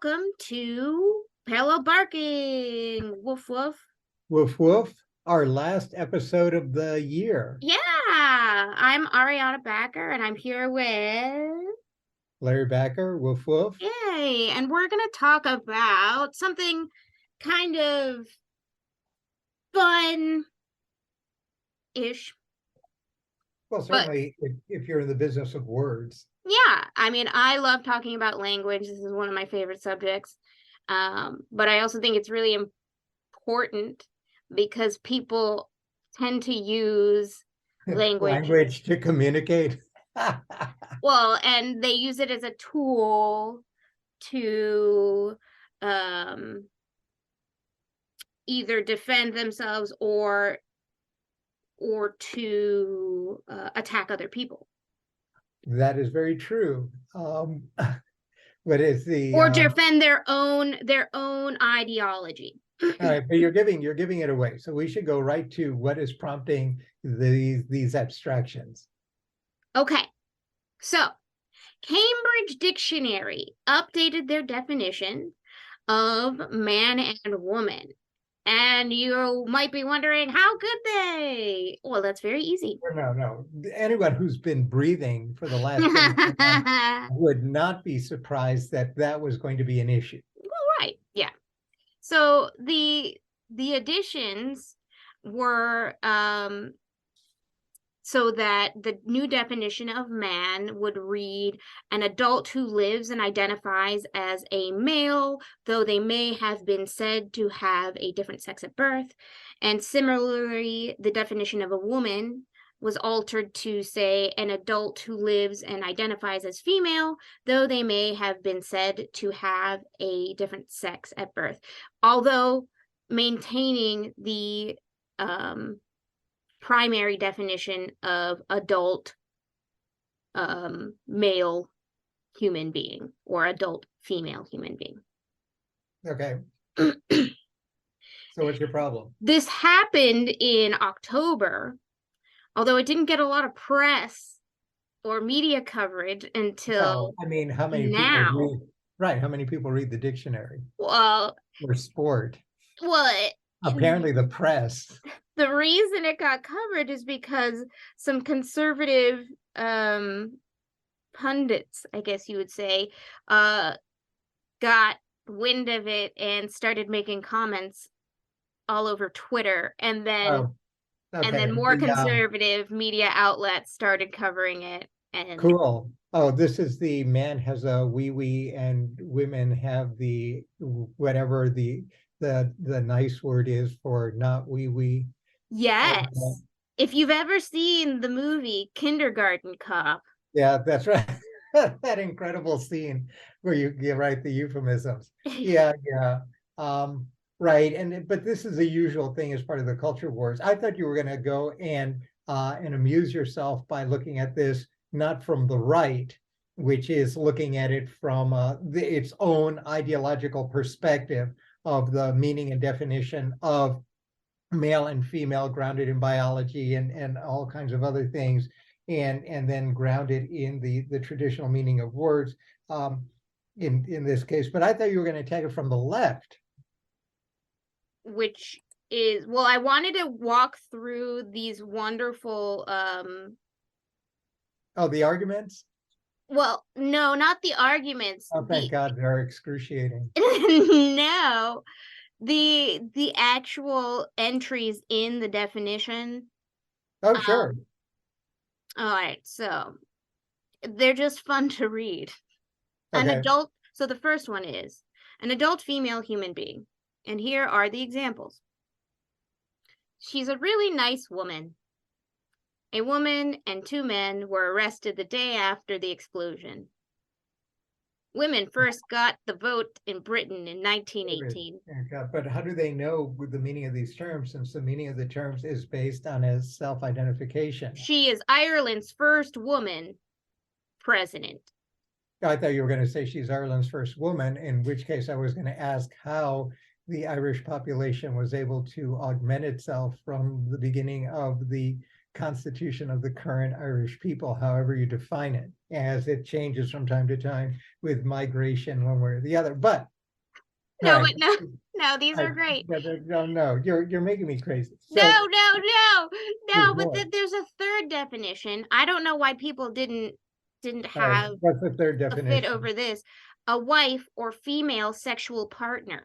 welcome to Parallel Barking. Woof woof. Woof woof, our last episode of the year. Yeah, I'm Ariana Backer, and I'm here with Larry Backer, woof woof. Yay, and we're gonna talk about something kind of fun-ish. Well, But certainly if you're in the business of words. yeah, I mean, I love talking about language. This is one of my favorite subjects. But I also think it's really important because people tend to use language. Language to communicate. Well, and they use it as a tool to either defend themselves or to attack other people. That is very true. But it's the Or defend their own ideology. all right, but you're giving it away. So we should go right to what is prompting these abstractions. Okay. So, Cambridge Dictionary updated their definition of man and woman. And you might be wondering, how could they? Well, that's very easy. No. Anyone who's been breathing for the last 10 months would not be surprised that was going to be an issue. Well, right, yeah. So the additions were so that the new definition of man would read an adult who lives and identifies as a male, though they may have been said to have a different sex at birth. And similarly, the definition of a woman was altered to say an adult who lives and identifies as female, though they may have been said to have a different sex at birth, although maintaining the primary definition of adult male human being or adult female human being. Okay. So what's your problem? This happened in October, although it didn't get a lot of press or media coverage until I mean, how many now. people read, right? How many people read the dictionary? Well, or sport? Well, apparently the press. The reason it got coverage is because some conservative pundits, I guess you would say, got wind of it and started making comments all over Twitter, and then more conservative media outlets started covering it. And cool. Oh, this is the man has a wee and women have the whatever the nice word is for not wee. Yes. If you've ever seen the movie Kindergarten Cop. Yeah, that's right. That incredible scene where you write the euphemisms. Yeah. Right. But this is a usual thing as part of the culture wars. I thought you were going to go and amuse yourself by looking at this not from the right, which is looking at it from its own ideological perspective of the meaning and definition of male and female grounded in biology and all kinds of other things, and then grounded in the traditional meaning of words in this case. But I thought you were going to take it from the left. Which is, well, I wanted to walk through these wonderful the arguments? Well, no, not the arguments. Oh, thank God, they're excruciating. No, the actual entries in the definition. Oh, sure. All right, so they're just fun to read. Okay. An adult, so the first one is an adult female human being. And here are the examples. She's a really nice woman. A woman and two men were arrested the day after the explosion. Women first got the vote in Britain in 1918. But how do they know the meaning of these terms, since the meaning of the terms is based on a self-identification? She is Ireland's first woman president. I thought you were going to say she's Ireland's first woman, in which case I was going to ask how the Irish population was able to augment itself from the beginning of the constitution of the current Irish people, however you define it, as it changes from time to time with migration one way or the other. But No, right. but no, no, these I, are great. no, no, you're making me crazy. No, So no, no, there's no, but more. there's a third definition. I don't know why people didn't All right, have what's the third a fit definition? over this. A wife or female sexual partner.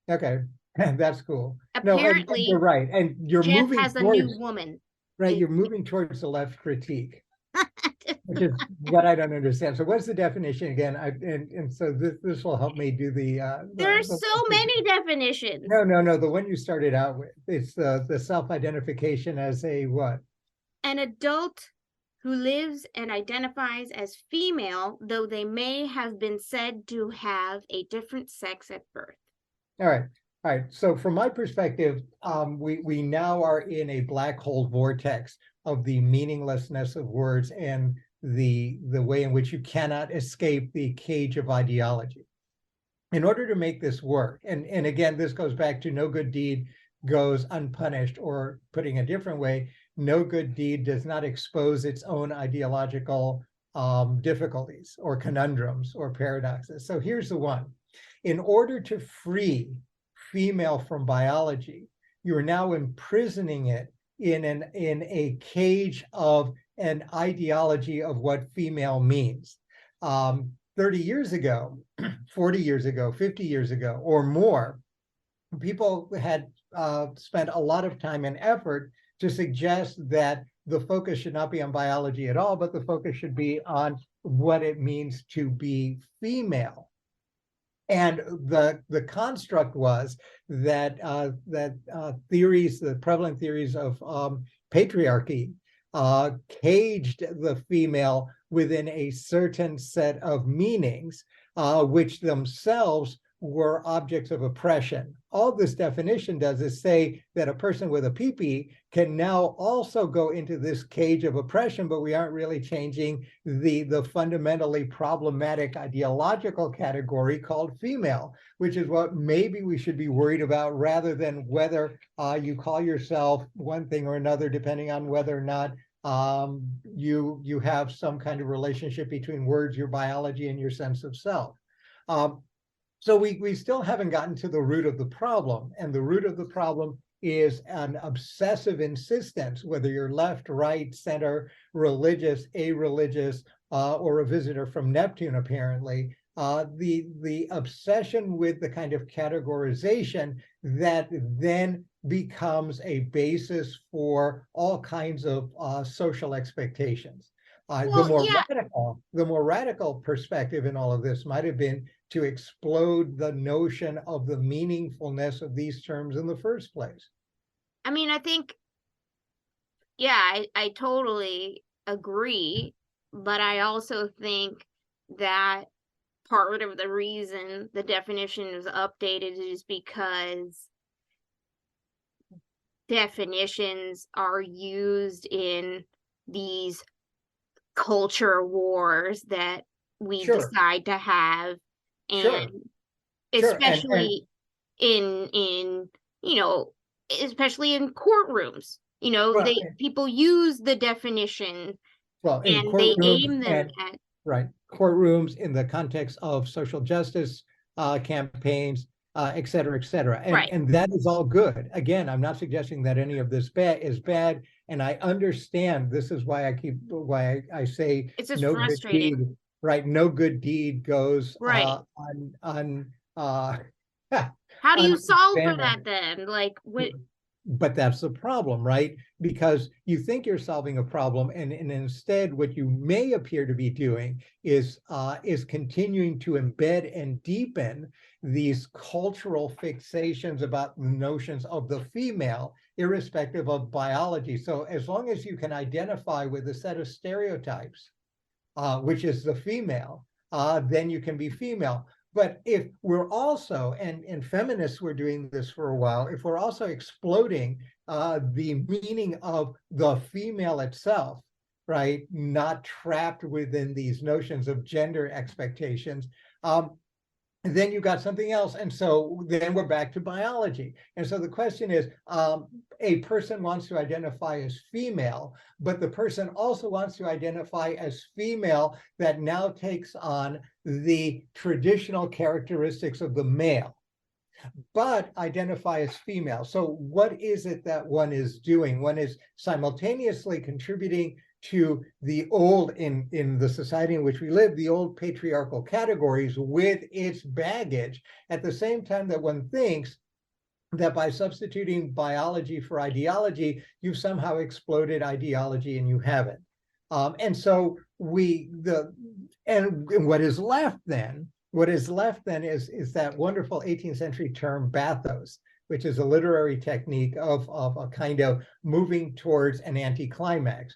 Okay, that's cool. No, and you're Apparently, right, and you're Jeff moving has a new towards woman. right. It- You're moving towards the left critique, which is what I don't understand. So what's the definition again? And so this will help me do There's the so many definitions. no, the one you started out with. It's the self-identification as a what? An adult who lives and identifies as female, though they may have been said to have a different sex at birth. All right. All right. So from my perspective, we now are in a black hole vortex of the meaninglessness of words and the way in which you cannot escape the cage of ideology. In order to make this work, and again, this goes back to no good deed goes unpunished, or putting a different way, no good deed does not expose its own ideological difficulties or conundrums or paradoxes. So here's the one. In order to free female from biology, you're now imprisoning it in a cage of an ideology of what female means. 30 years ago, 40 years ago, 50 years ago, or more, people had spent a lot of time and effort to suggest that the focus should not be on biology at all, but the focus should be on what it means to be female. And the construct was that theories, the prevalent theories of patriarchy, caged the female within a certain set of meanings, which themselves were objects of oppression. All this definition does is say that a person with a peepee can now also go into this cage of oppression, but we aren't really changing the fundamentally problematic ideological category called female, which is what maybe we should be worried about, rather than whether you call yourself one thing or another, depending on whether or not you have some kind of relationship between words, your biology, and your sense of self. So we still haven't gotten to the root of the problem, and the root of the problem is an obsessive insistence, whether you're left, right, center, religious, a-religious, or a visitor from Neptune, apparently, the obsession with the kind of categorization that then becomes a basis for all kinds of social expectations. Well, yeah, The more radical perspective in all of this might have been to explode the notion of the meaningfulness of these terms in the first place. I mean, I think, yeah, I totally agree, but I also think that part of the reason the definition is updated is because definitions are used in these culture wars that we Sure, decide to have, and sure, sure, and especially in you know especially in courtrooms, well, they people use the definition in and they courtrooms aim them and at right courtrooms in the context of social justice campaigns, et cetera, et cetera, right. and that is all good. Again, I'm not suggesting that any of this is bad, and I understand. This is why I say It's just no good frustrating, deed. Right, no good deed goes right? uh, How do you solve for unexamined. that then? Like what? But that's the problem, right? Because you think you're solving a problem, and instead, what you may appear to be doing is continuing to embed and deepen these cultural fixations about the notions of the female, irrespective of biology. So as long as you can identify with a set of stereotypes, which is the female, then you can be female. But if we're also, and feminists were doing this for a while, if we're also exploding the meaning of the female itself, right, not trapped within these notions of gender expectations, And then you got something else. And so then we're back to biology. And so the question is, a person wants to identify as female, but the person also wants to identify as female that now takes on the traditional characteristics of the male, but identify as female. So what is it that one is doing? One is simultaneously contributing to the old, in the society in which we live, the old patriarchal categories with its baggage, at the same time that one thinks that by substituting biology for ideology, you've somehow exploded ideology, and you haven't. And so and what is left then, is that wonderful 18th century term bathos, which is a literary technique of a kind of moving towards an anticlimax.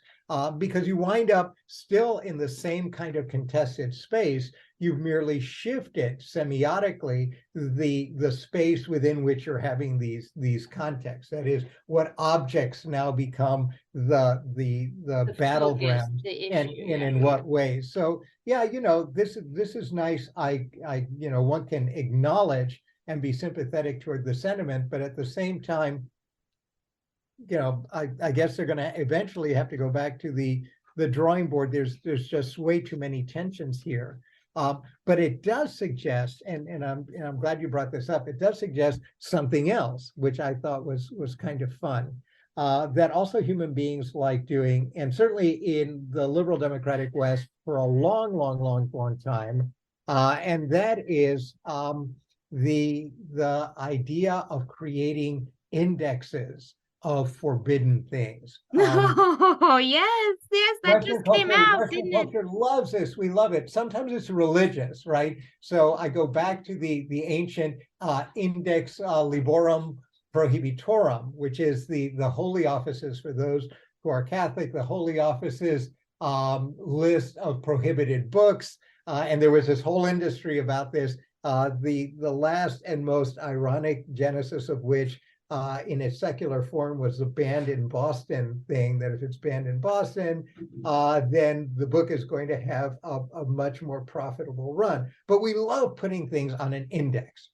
Because you wind up still in the same kind of contested space. You've merely shifted semiotically the space within which you're having these contexts. That is, what objects now become the The focus, battlegrounds, the and issue, yeah. in what ways. So yeah, this is nice. One can acknowledge and be sympathetic toward the sentiment, but at the same time, I guess they're going to eventually have to go back to the drawing board. There's just way too many tensions here. But it does suggest, and I'm glad you brought this up. It does suggest something else, which I thought was kind of fun, that also human beings like doing, and certainly in the liberal democratic West for a long, long, long, long time, and that is the idea of creating indexes of forbidden things. Oh, yes, yes, that just came out, Western didn't it? culture loves this. We love it. Sometimes it's religious, right? So I go back to the ancient Index Liborum Prohibitorum, which is the holy offices for those who are Catholic, the holy offices list of prohibited books. And there was this whole industry about this. The last and most ironic genesis of which, in its secular form, was the banned in Boston thing, that if it's banned in Boston, then the book is going to have a much more profitable run. But we love putting things on an index,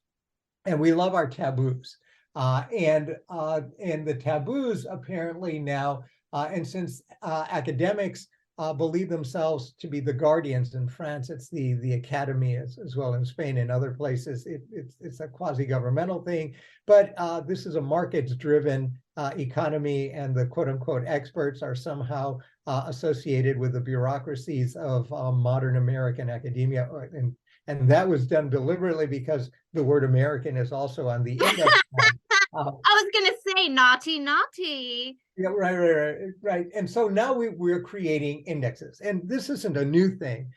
and we love our taboos. And the taboos apparently now, and since academics believe themselves to be the guardians in France, it's the academy as well in Spain and other places. It's a quasi-governmental thing, but this is a markets-driven economy, and the quote-unquote experts are somehow associated with the bureaucracies of modern American academia. And that was done deliberately because the word American is also on the index. I was gonna say naughty, naughty. Yeah, right. And so now we're creating indexes, and this isn't a new thing.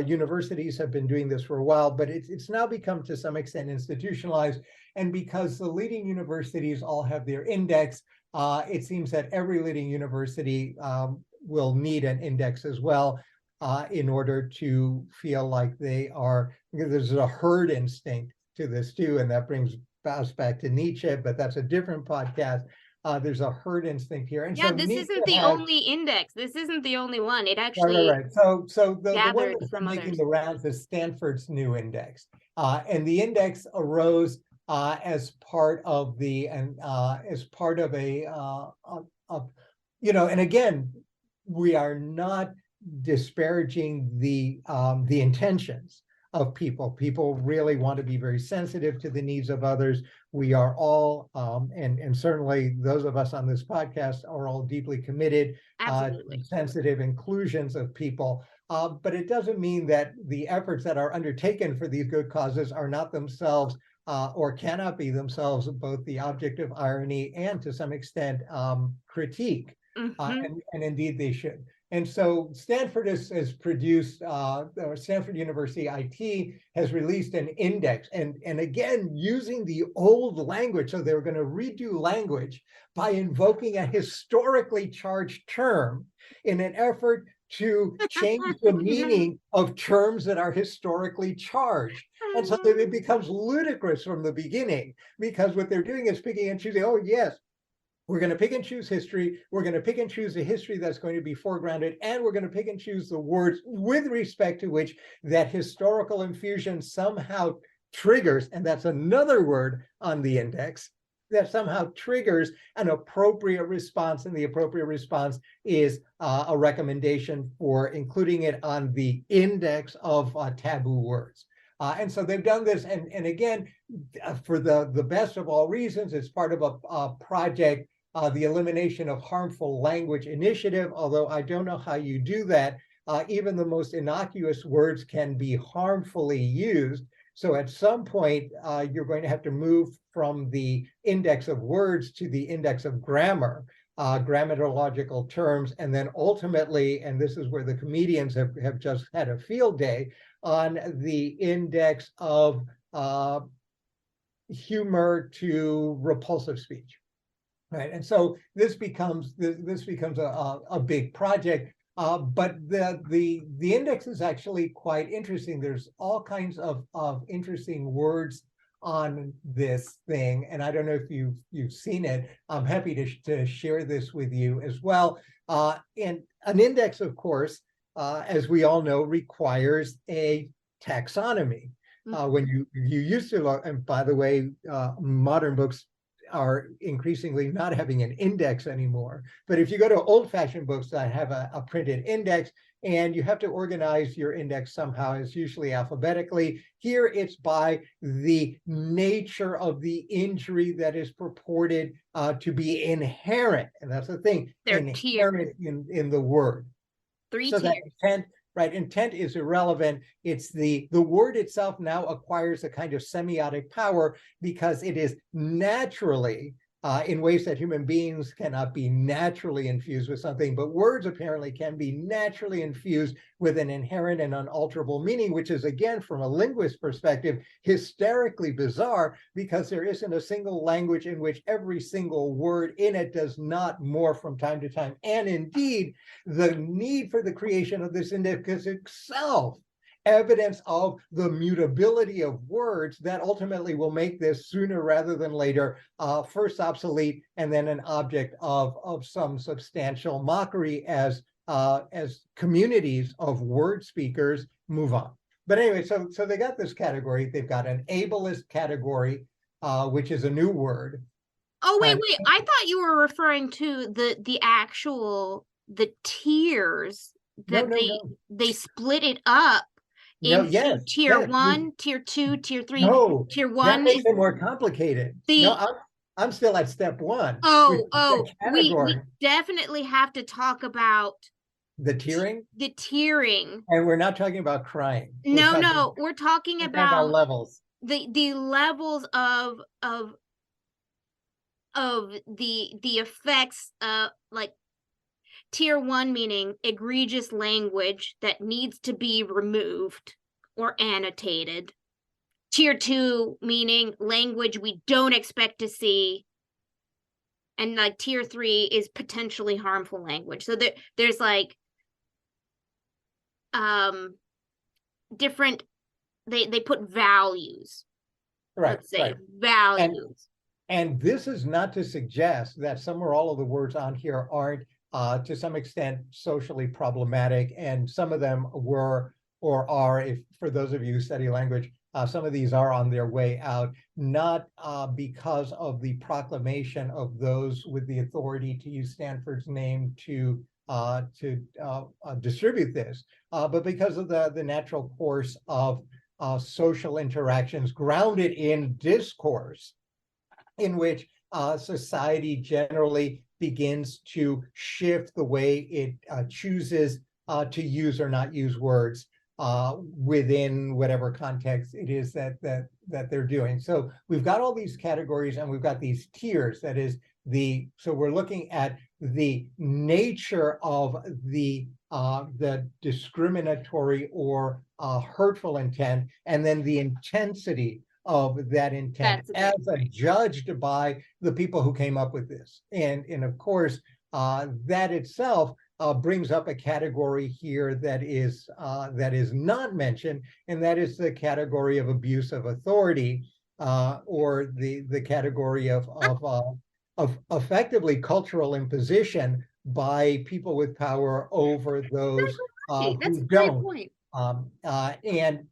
Universities have been doing this for a while, but it's now become to some extent institutionalized. And because the leading universities all have their index, it seems that every leading university will need an index as well, in order to feel like they are. There's a herd instinct to this too, and that brings us back to Nietzsche, but that's a different podcast. There's a herd instinct here. And Yeah, so this Nietzsche isn't the has, only index. This isn't the only one. It right. actually So the one gathered that's been from making others. the rounds is Stanford's new index. And the index arose as part of as part of and again, we are not disparaging the intentions of people. People really want to be very sensitive to the needs of others. We are all, and certainly those of us on this podcast are all deeply committed to Absolutely. sensitive inclusions of people. But it doesn't mean that the efforts that are undertaken for these good causes are not themselves or cannot be themselves both the object of irony and to some extent critique. And indeed they should. And so Stanford has produced, Stanford University IT has released an index, and again, using the old language. So they were going to redo language by invoking a historically charged term in an effort to change the meaning of terms that are historically charged. And so it becomes ludicrous from the beginning, because what they're doing is picking and choosing. Oh, yes, we're going to pick and choose history. We're going to pick and choose a history that's going to be foregrounded, and we're going to pick and choose the words with respect to which that historical infusion somehow triggers, and that's another word on the index, that somehow triggers an appropriate response, and the appropriate response is a recommendation for including it on the index of taboo words. And so they've done this, and again, for the best of all reasons, it's part of a project, the Elimination of Harmful Language Initiative, although I don't know how you do that. Even the most innocuous words can be harmfully used. So at some point, you're going to have to move from the index of words to the index of grammar, grammatological terms, and then ultimately, and this is where the comedians have just had a field day, on the index of humor to repulsive speech. Right, and so this becomes a big project. But the index is actually quite interesting. There's all kinds of interesting words on this thing, and I don't know if you've seen it. I'm happy to share this with you as well. And an index, of course, as we all know, requires a taxonomy. When you used to, and by the way, modern books are increasingly not having an index anymore. But if you go to old-fashioned books that have a printed index, and you have to organize your index somehow, it's usually alphabetically. Here it's by the nature of the injury that is purported to be inherent. And that's the thing, They're inherent in the word. Three So that tiers. intent, right, intent is irrelevant. It's the word itself now acquires a kind of semiotic power because it is naturally, in ways that human beings cannot be naturally infused with something, but words apparently can be naturally infused with an inherent and unalterable meaning, which is, again, from a linguist perspective, hysterically bizarre, because there isn't a single language in which every single word in it does not morph from time to time. And indeed, the need for the creation of this index itself evidence of the mutability of words that ultimately will make this sooner rather than later first obsolete and then an object of some substantial mockery as communities of word speakers move on. But anyway, so they got this category. They've got an ableist category, which is a new word. Oh, wait. I thought you were referring to the tiers that they split it up into tier yes. 1, tier 2, tier 3. No, Tier that 1 makes is it more complicated. No, I'm still at step 1, which is the we category, definitely have to talk about the tiering, the tiering. and we're not talking about crying. No, we're talking we're talking about about levels. the levels of the effects, like tier 1 meaning egregious language that needs to be removed or annotated. Tier 2 meaning language we don't expect to see. And like tier 3 is potentially harmful language. So there's like different, they put values. Right, Let's say right. values. And this is not to suggest that some or all of the words on here aren't to some extent socially problematic, and some of them were or are, if for those of you who study language, some of these are on their way out, not because of the proclamation of those with the authority to use Stanford's name to distribute this, but because of the natural course of social interactions grounded in discourse, in which society generally begins to shift the way it chooses to use or not use words within whatever context it is that they're doing. So we've got all these categories and we've got these tiers. That is so we're looking at the nature of the discriminatory or hurtful intent, and then the intensity of that intent as judged by the people who came up with this. And of course, that itself brings up a category here that is not mentioned, and that is the category of abuse of authority, or the category of effectively cultural imposition by people with power over those who don't. And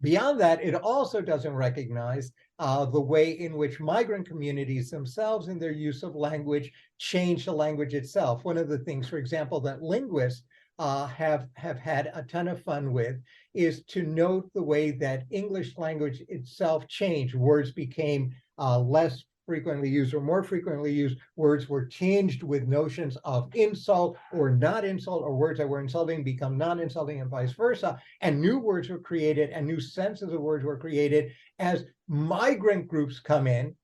Beyond that, it also doesn't recognize the way in which migrant communities themselves in their use of language change the language itself. One of the things, for example, that linguists have had a ton of fun with is to note the way that English language itself changed. Words became less frequently used or more frequently used. Words were tinged with notions of insult or not insult, or words that were insulting become non-insulting and vice versa. And new words were created and new senses of words were created as migrant groups come in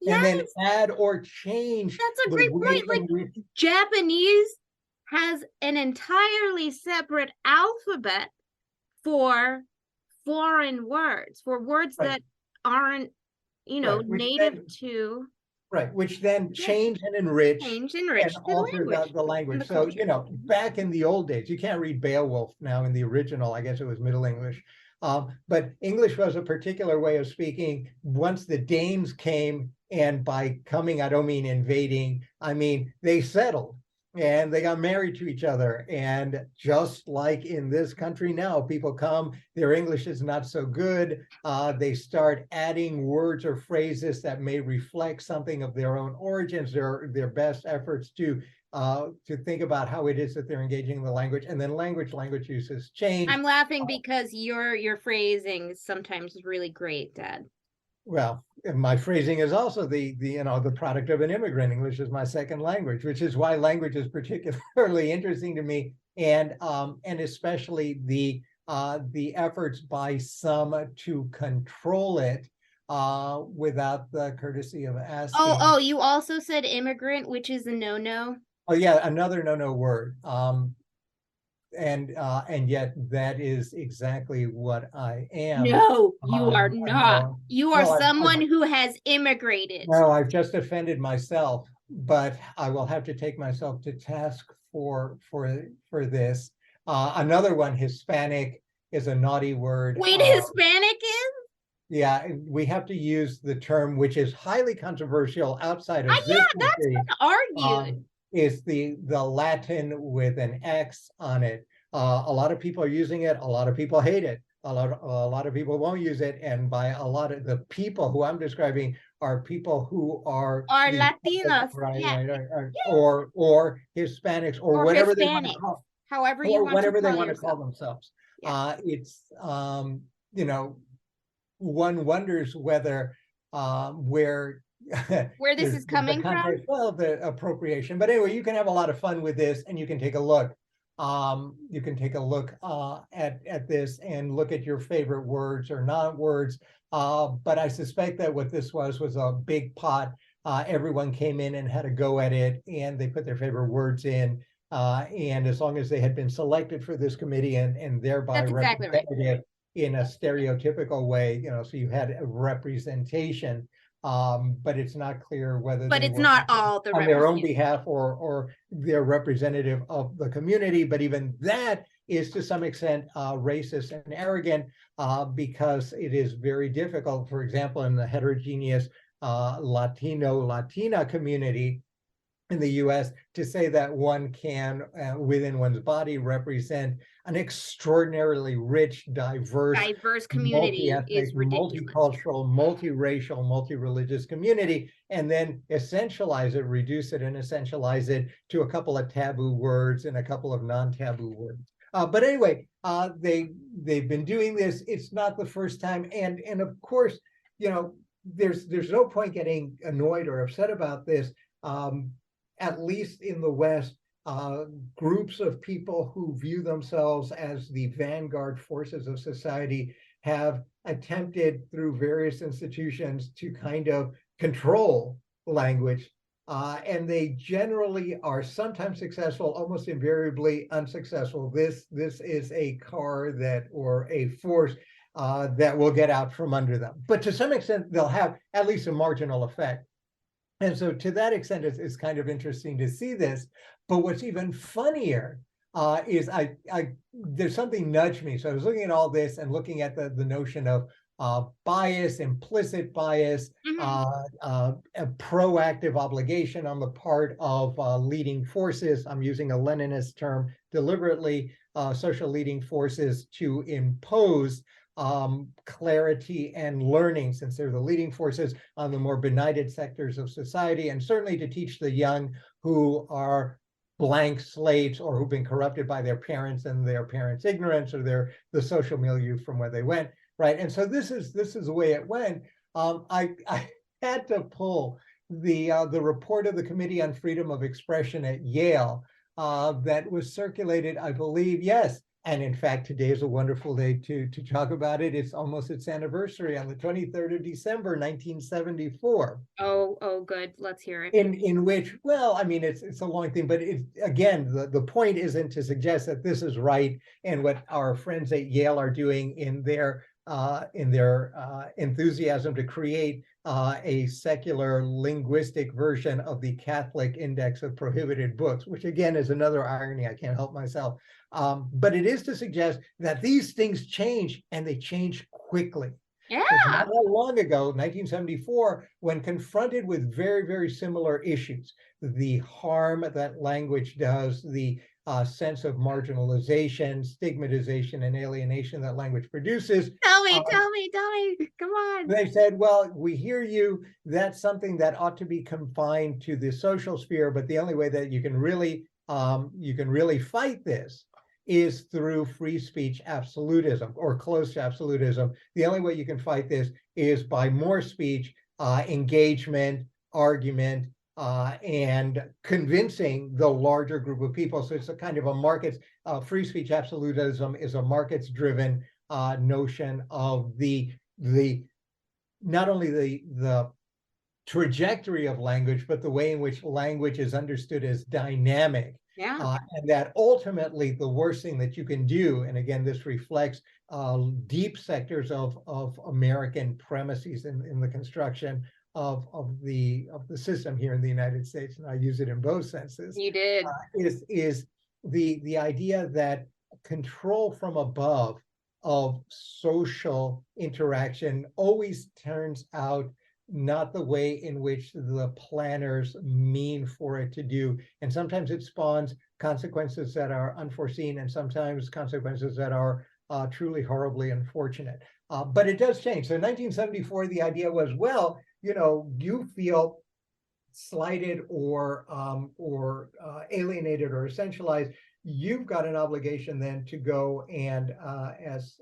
and then Yes, add or change that's a the great way point. in Like which. Japanese has an entirely separate alphabet for foreign words, for words Right, that aren't, right, native to, which then yeah, change and enrich changed, and enriched the alter language the and the language. So, culture. back in the old days, you can't read Beowulf now in the original, I guess it was Middle English. But English was a particular way of speaking. Once the Danes came, and by coming, I don't mean invading, I mean they settled and they got married to each other. And just like in this country now, people come, their English is not so good. They start adding words or phrases that may reflect something of their own origins, their best efforts to think about how it is that they're engaging in the language, and then language uses change. I'm laughing because your phrasing is sometimes really great, Dad. Well, my phrasing is also the product of an immigrant. English is my second language, which is why language is particularly interesting to me, and especially the efforts by some to control it without the courtesy of asking. Oh, you also said immigrant, which is a no-no. Oh yeah, another no word. And yet that is exactly what I am. No, you are not. No, You are well, someone who has immigrated. no, I've just offended myself, but I will have to take myself to task for this. Another one, Hispanic, is a naughty word. Wait, Hispanic is? Yeah, we have to use the term, which is highly controversial outside of this Yeah, that's country, been argued. is the Latin with an X on it. A lot of people are using it. A lot of people hate it. A lot of people won't use it. And by a lot of the people who I'm describing are people who are Or the Latinos. right, Yeah, yeah. or Hispanics or Or whatever they want to Hispanic. call, However you or want to whatever they call want to call yourself. themselves. Yeah. It's you know one wonders whether where Where this there's is the coming from? context, well, the appropriation. But anyway, you can have a lot of fun with this, and you can take a look. You can take a look at this and look at your favorite words or non-words. But I suspect that what this was a big pot. Everyone came in and had a go at it, and they put their favorite words in. And as long as they had been selected for this committee and thereby That's exactly right. representative in a stereotypical way, so you had a representation, but it's not clear whether But they it's were not all the on their own representation. behalf or they're representative of the community. But even that is to some extent racist and arrogant because it is very difficult, for example, in the heterogeneous Latina community in the US, to say that one can, within one's body, represent an extraordinarily rich, diverse, Diverse community multi-ethnic, is ridiculous. multicultural, multiracial, multi-religious community, and then essentialize it, reduce it and essentialize it to a couple of taboo words and a couple of non-taboo words. But anyway, they've been doing this. It's not the first time, and of course, there's no point getting annoyed or upset about this. At least in the West, groups of people who view themselves as the vanguard forces of society have attempted through various institutions to kind of control language. And they generally are sometimes successful, almost invariably unsuccessful. This is a car or a force that will get out from under them. But to some extent, they'll have at least a marginal effect. And so to that extent, it's kind of interesting to see this. But what's even funnier is there's something nudged me. So I was looking at all this and looking at the notion of bias, implicit bias, a proactive obligation on the part of leading forces. I'm using a Leninist term deliberately, social leading forces to impose clarity and learning, since they're the leading forces on the more benighted sectors of society, and certainly to teach the young who are blank slates or who've been corrupted by their parents and their parents' ignorance or the social milieu from where they went, right? And so this is the way it went. I had to pull the report of the Committee on Freedom of Expression at Yale that was circulated, I believe, yes. And in fact, today is a wonderful day to talk about it. It's almost its anniversary on the 23rd of December, 1974. Oh, good. Let's hear it. In which, well, I mean, it's a long thing, but it, again, the point isn't to suggest that this is right and what our friends at Yale are doing in their enthusiasm to create a secular linguistic version of the Catholic Index of Prohibited Books, which again is another irony. I can't help myself. But it is to suggest that these things change, and they change quickly. Yeah. Not that long ago, 1974, when confronted with very, very similar issues, the harm that language does, the sense of marginalization, stigmatization, and alienation that language produces. Tell me. Come on. They said, well, we hear you. That's something that ought to be confined to the social sphere, but the only way that you can really fight this is through free speech absolutism, or close to absolutism. The only way you can fight this is by more speech, engagement, argument, and convincing the larger group of people. So it's a kind of a markets, free speech absolutism is a markets-driven notion of the not only the trajectory of language, but the way in which language is understood as dynamic. Yeah. And that ultimately the worst thing that you can do, and again, this reflects deep sectors of American premises in the construction of the system here in the United States, and I use it in both senses. You did. Is the idea that control from above of social interaction always turns out not the way in which the planners mean for it to do. And sometimes it spawns consequences that are unforeseen, and sometimes consequences that are truly horribly unfortunate. But it does change. So in 1974, the idea was, well, you feel slighted or alienated or essentialized, you've got an obligation then to go and as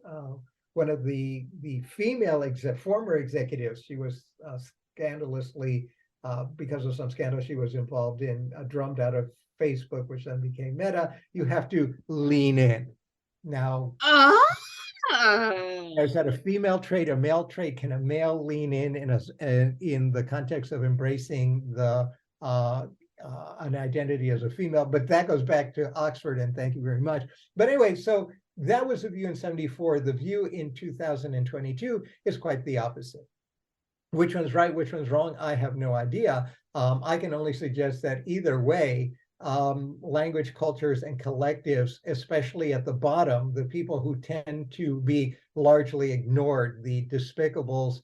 one of the female former executives, she was scandalously, because of some scandal she was involved in, drummed out of Facebook, which then became Meta. You have to lean in. Now, is that a female trait, a male trait? Can a male lean in the context of embracing an identity as a female? But that goes back to Oxford, and thank you very much. But anyway, so that was the view in 74. The view in 2022 is quite the opposite. Which one's right, which one's wrong? I have no idea. I can only suggest that either way, language cultures and collectives, especially at the bottom, the people who tend to be largely ignored, the despicables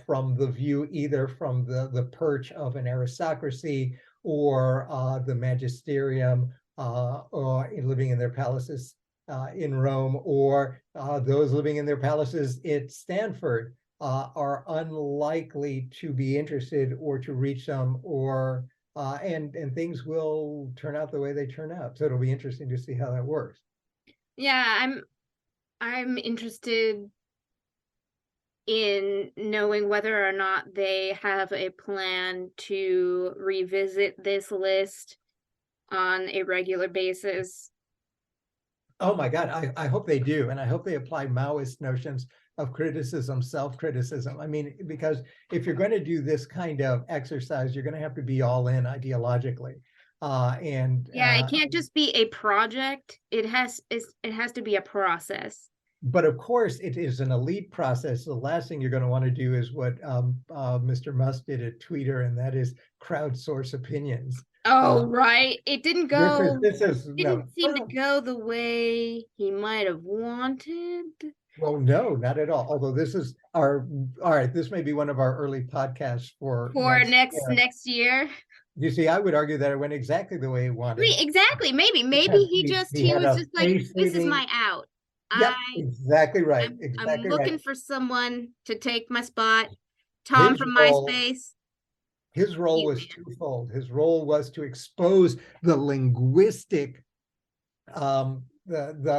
from the view, either from the perch of an aristocracy or the magisterium, or living in their palaces in Rome, or those living in their palaces at Standford, are unlikely to be interested or to reach them, or and things will turn out the way they turn out. So it'll be interesting to see how that works. Yeah, I'm interested in knowing whether or not they have a plan to revisit this list on a regular basis. Oh my God, I hope they do. And I hope they apply Maoist notions of criticism, self-criticism. I mean, because if you're going to do this kind of exercise, you're going to have to be all in ideologically. It can't just be a project. It has to be a process. But of course, it is an elite process. The last thing you're going to want to do is what Mr. Musk did at Twitter, and that is crowdsource opinions. Oh, right. It didn't go. Didn't seem to go the way he might have wanted. Well, no, not at all. Although this is all right. This may be one of our early podcasts for next year. You see, I would argue that it went exactly the way he wanted. Exactly. Maybe he was just like, this is my out. I Yep, exactly right. I'm Exactly right. looking for someone to take my spot. Tom His from role MySpace. his role You was twofold. His role was to expose the linguistic the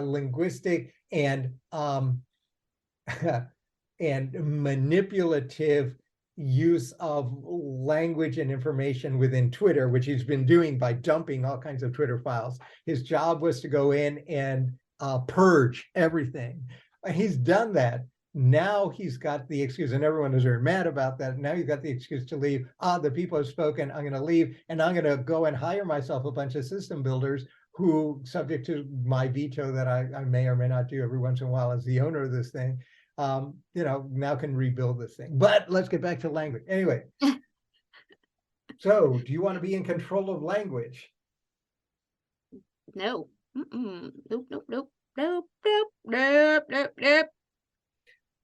linguistic and manipulative use of language and information within Twitter, which he's been doing by dumping all kinds of Twitter files. His job was to go in and purge everything. He's done that. Now he's got the excuse, and everyone is very mad about that. Now you've got the excuse to leave. The people have spoken. I'm going to leave, and I'm going to go and hire myself a bunch of system builders who, subject to my veto that I may or may not do every once in a while as the owner of this thing, now can rebuild this thing. But let's get back to language. Anyway, so do you want to be in control of language? no. Nope, nope, nope, nope, nope, nope, nope, nope.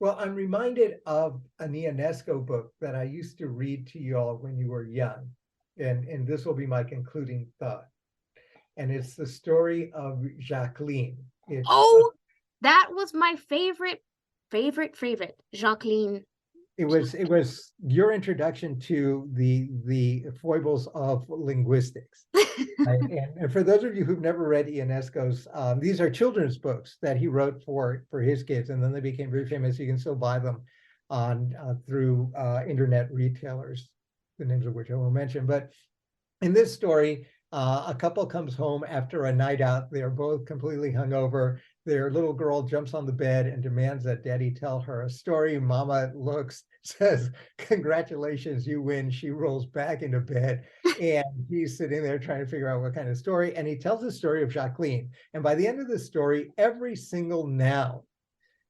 Well, I'm reminded of an Ionesco book that I used to read to you all when you were young. And this will be my concluding thought. And it's the story of Jacqueline. Oh, that was my favorite. Jacqueline. It was your introduction to the foibles of linguistics. And for those of you who've never read Ionesco's, these are children's books that he wrote for his kids, and then they became very famous. You can still buy them on through internet retailers, the names of which I won't mention. But in this story, a couple comes home after a night out. They're both completely hungover. Their little girl jumps on the bed and demands that daddy tell her a story. Mama looks, says, "Congratulations, you win." She rolls back into bed, and he's sitting there trying to figure out what kind of story. And he tells the story of Jacqueline. And by the end of the story, every single noun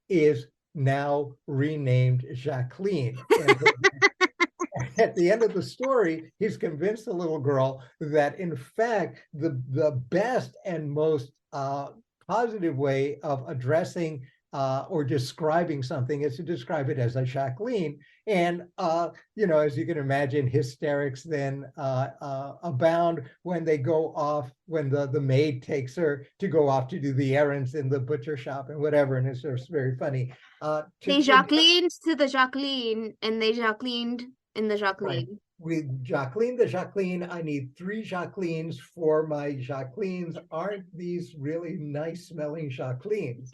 is now renamed Jacqueline. And at the end of the story, he's convinced the little girl that, in fact, the best and most positive way of addressing or describing something is to describe it as a Jacqueline. And, as you can imagine, hysterics then abound when they go off, when the maid takes her to go off to do the errands in the butcher shop and whatever. And it's just very funny. They Jacquelined to the Jacqueline, and they Jacquelined in the Right. Jacqueline. With Jacqueline the Jacqueline, I need 3 Jacquelines for my Jacquelines. Aren't these really nice smelling Jacquelines?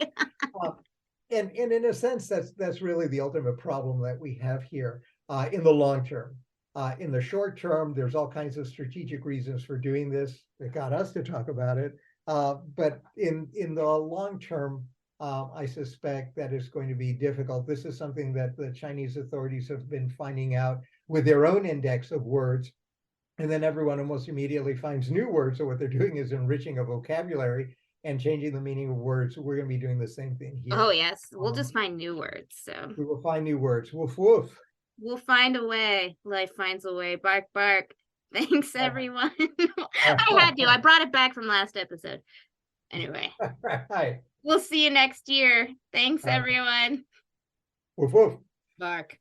And in a sense, that's really the ultimate problem that we have here in the long term. In the short term, there's all kinds of strategic reasons for doing this that got us to talk about it. But in the long term, I suspect that it's going to be difficult. This is something that the Chinese authorities have been finding out with their own index of words. And then everyone almost immediately finds new words. So what they're doing is enriching a vocabulary and changing the meaning of words. We're going to be doing the same thing here. Oh yes, we'll just find new words. So we will find new words. Woof woof. We'll find a way. Life finds a way. Bark bark. Thanks everyone. I had to. I brought it back from last episode. Anyway. Hi. We'll see you next year. Thanks everyone. Woof woof. Bark.